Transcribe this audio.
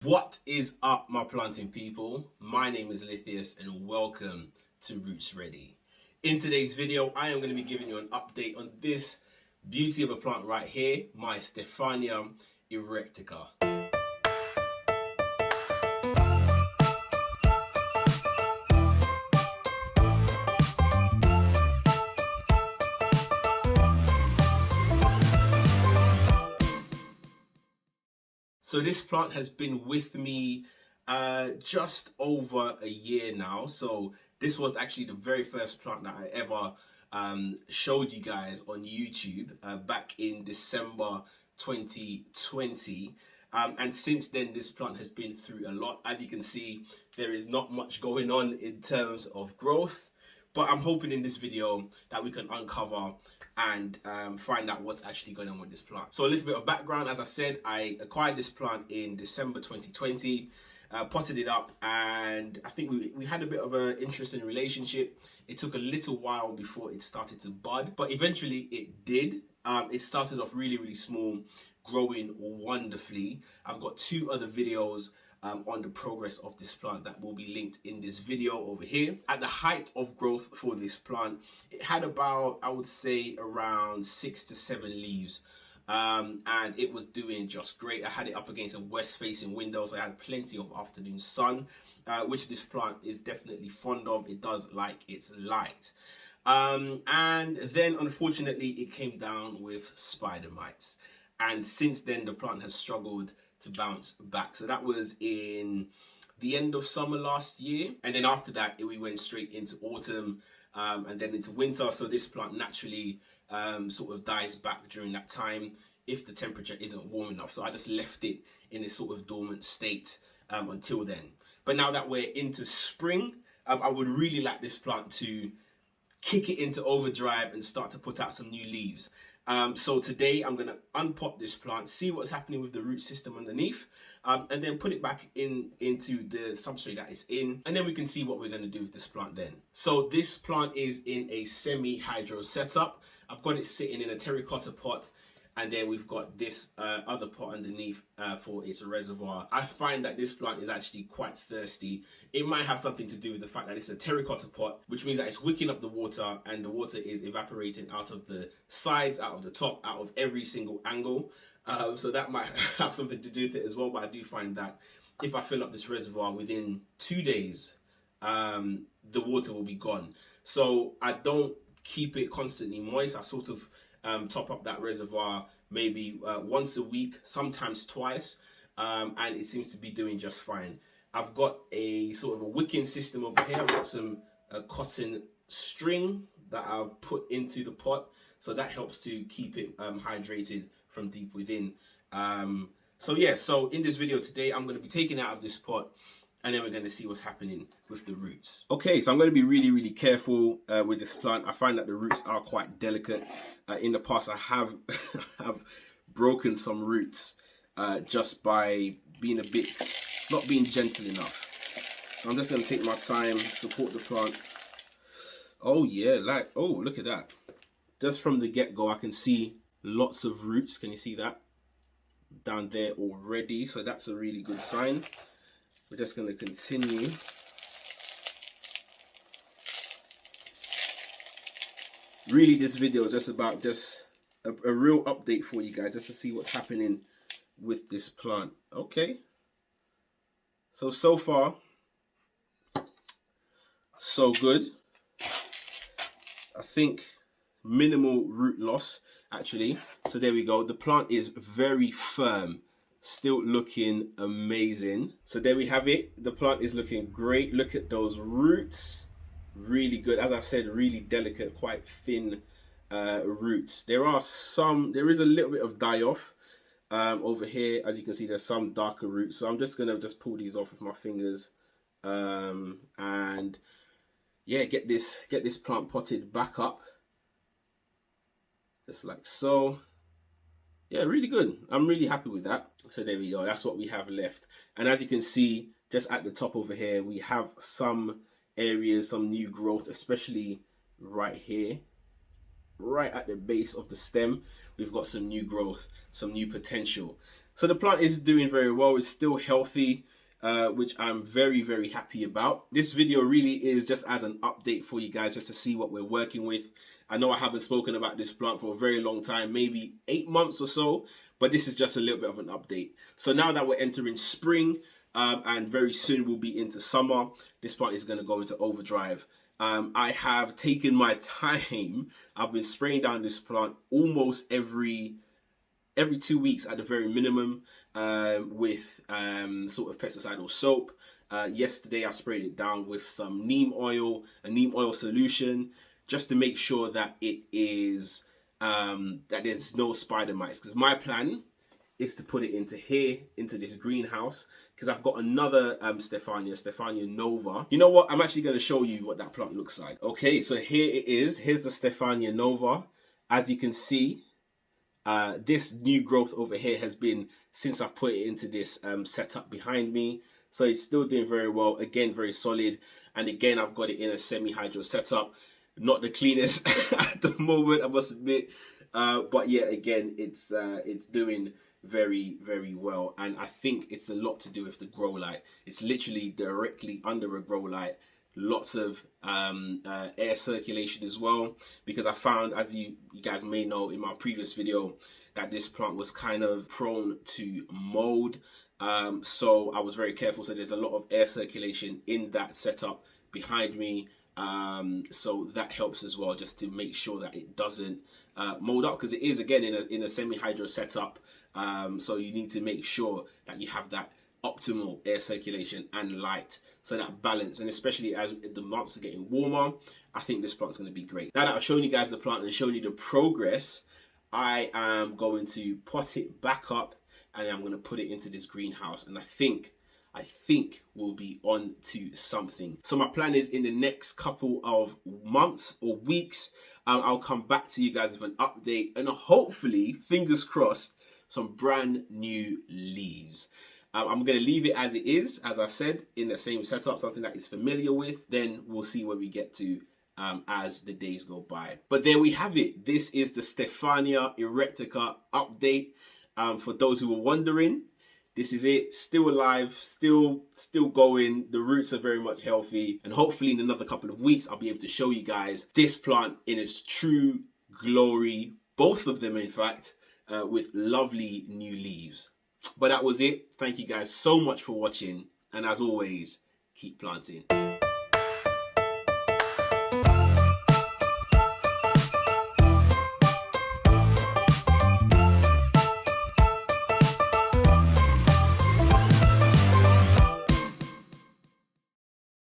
What is up, my planting people? My name is Lithius and welcome to Roots Ready. In today's video, I am going to be giving you an update on this beauty of a plant right here, my Stephania Erecta. So this plant has been with me just over a year now. So this was actually the very first plant that I ever showed you guys on YouTube back in December 2020. And since then, this plant has been through a lot. As you can see, there is not much going on in terms of growth. But I'm hoping in this video that we can uncover and find out what's actually going on with this plant. So a little bit of background. As I said, I acquired this plant in December 2020, potted it up, and I think we had a bit of an interesting relationship. It took a little while before it started to bud, but eventually it did. It started off really small, growing wonderfully. I've got two other videos on the progress of this plant that will be linked in this video over here. At the height of growth for this plant, it had about, I would say, around 6 to 7 leaves. And it was doing just great. I had it up against a west facing window, so I had plenty of afternoon sun, which this plant is definitely fond of. It does like its light. And then unfortunately it came down with spider mites. And since then the plant has struggled to bounce back. So that was in the end of summer last year. And then after that, we went straight into autumn and then into winter. So this plant naturally sort of dies back during that time if the temperature isn't warm enough. So I just left it in this sort of dormant state until then. But now that we're into spring, I would really like this plant to kick it into overdrive and start to put out some new leaves. So today I'm going to unpot this plant, see what's happening with the root system underneath, and then put it back into the substrate that it's in, and then we can see what we're going to do with this plant then. So this plant is in a semi-hydro setup. I've got it sitting in a terracotta pot, and then we've got this other pot underneath for its reservoir. I find that this plant is actually quite thirsty. It might have something to do with the fact that it's a terracotta pot, which means that it's wicking up the water and the water is evaporating out of the sides, out of the top, out of every single angle. So that might have something to do with it as well. But I do find that if I fill up this reservoir within 2 days, the water will be gone. So I don't keep it constantly moist. I sort of top up that reservoir maybe once a week, sometimes twice, and it seems to be doing just fine. I've got a sort of a wicking system over here. I've got some cotton string that I've put into the pot, so that helps to keep it hydrated from deep within. So yeah, so in this video today, I'm going to be taking it out of this pot, and then we're going to see what's happening with the roots. Okay, so I'm going to be really careful with this plant. I find that the roots are quite delicate. In the past, I have have broken some roots just by being not being gentle enough. So I'm just going to take my time, support the plant. Oh yeah, oh, look at that. Just from the get-go, I can see lots of roots. Can you see that? Down there already. So that's a really good sign. We're just going to continue. Really, this video is just about a real update for you guys, just to see what's happening with this plant. Okay. So far, so good. I think minimal root loss, actually. So there we go. The plant is very firm. Still looking amazing. So there we have it. The plant is looking great. Look at those roots. Really good. As I said, really delicate, quite thin roots. There is a little bit of die off over here. As you can see, there's some darker roots. So I'm just gonna pull these off with my fingers and yeah, get this plant potted back up, just like so. Yeah, really good. I'm really happy with that. So there we go. That's what we have left. And as you can see, just at the top over here, we have some areas, some new growth, especially right here, right at the base of the stem. We've got some new growth, some new potential. So the plant is doing very well. It's still healthy, which I'm very, very happy about. This video really is just as an update for you guys, just to see what we're working with. I know I haven't spoken about this plant for a very long time, maybe 8 months or so, but this is just a little bit of an update. So now that we're entering spring, and very soon we'll be into summer, this plant is going to go into overdrive. I have taken my time. I've been spraying down this plant almost every 2 weeks at the very minimum, with sort of pesticidal soap. Yesterday I sprayed it down with some neem oil, a neem oil solution, just to make sure that it is that there's no spider mites, because my plan is to put it into here, into this greenhouse, because I've got another Stephania Nova. You know what? I'm actually going to show you what that plant looks like. Okay, so here it is. Here's the Stephania Nova. As you can see, this new growth over here has been since I've put it into this setup behind me. So it's still doing very well. Again, very solid. And again, I've got it in a semi-hydro setup. Not the cleanest at the moment, I must admit. But yeah, again, it's doing very, very well. And I think it's a lot to do with the grow light. It's literally directly under a grow light. Lots of air circulation as well, because I found, as you guys may know in my previous video, that this plant was kind of prone to mold. So I was very careful. So there's a lot of air circulation in that setup behind me. So that helps as well, just to make sure that it doesn't mold up, because it is, again, in a semi-hydro setup. So you need to make sure that you have that optimal air circulation and light, so that balance. And especially as the months are getting warmer, I think this plant's going to be great. Now that I've shown you guys the plant and shown you the progress, I am going to pot it back up and I'm going to put it into this greenhouse, and I think we'll be on to something. So my plan is, in the next couple of months or weeks, I'll come back to you guys with an update, and hopefully, fingers crossed, some brand new leaves. I'm going to leave it as it is, as I've said, in the same setup, something that is familiar with. Then we'll see where we get to as the days go by. But there we have it. This is the Stephania Erecta update. For those who were wondering, this is it. Still alive, still going. The roots are very much healthy. And hopefully in another couple of weeks, I'll be able to show you guys this plant in its true glory. Both of them, in fact, with lovely new leaves. But that was it. Thank you guys so much for watching. And as always, keep planting.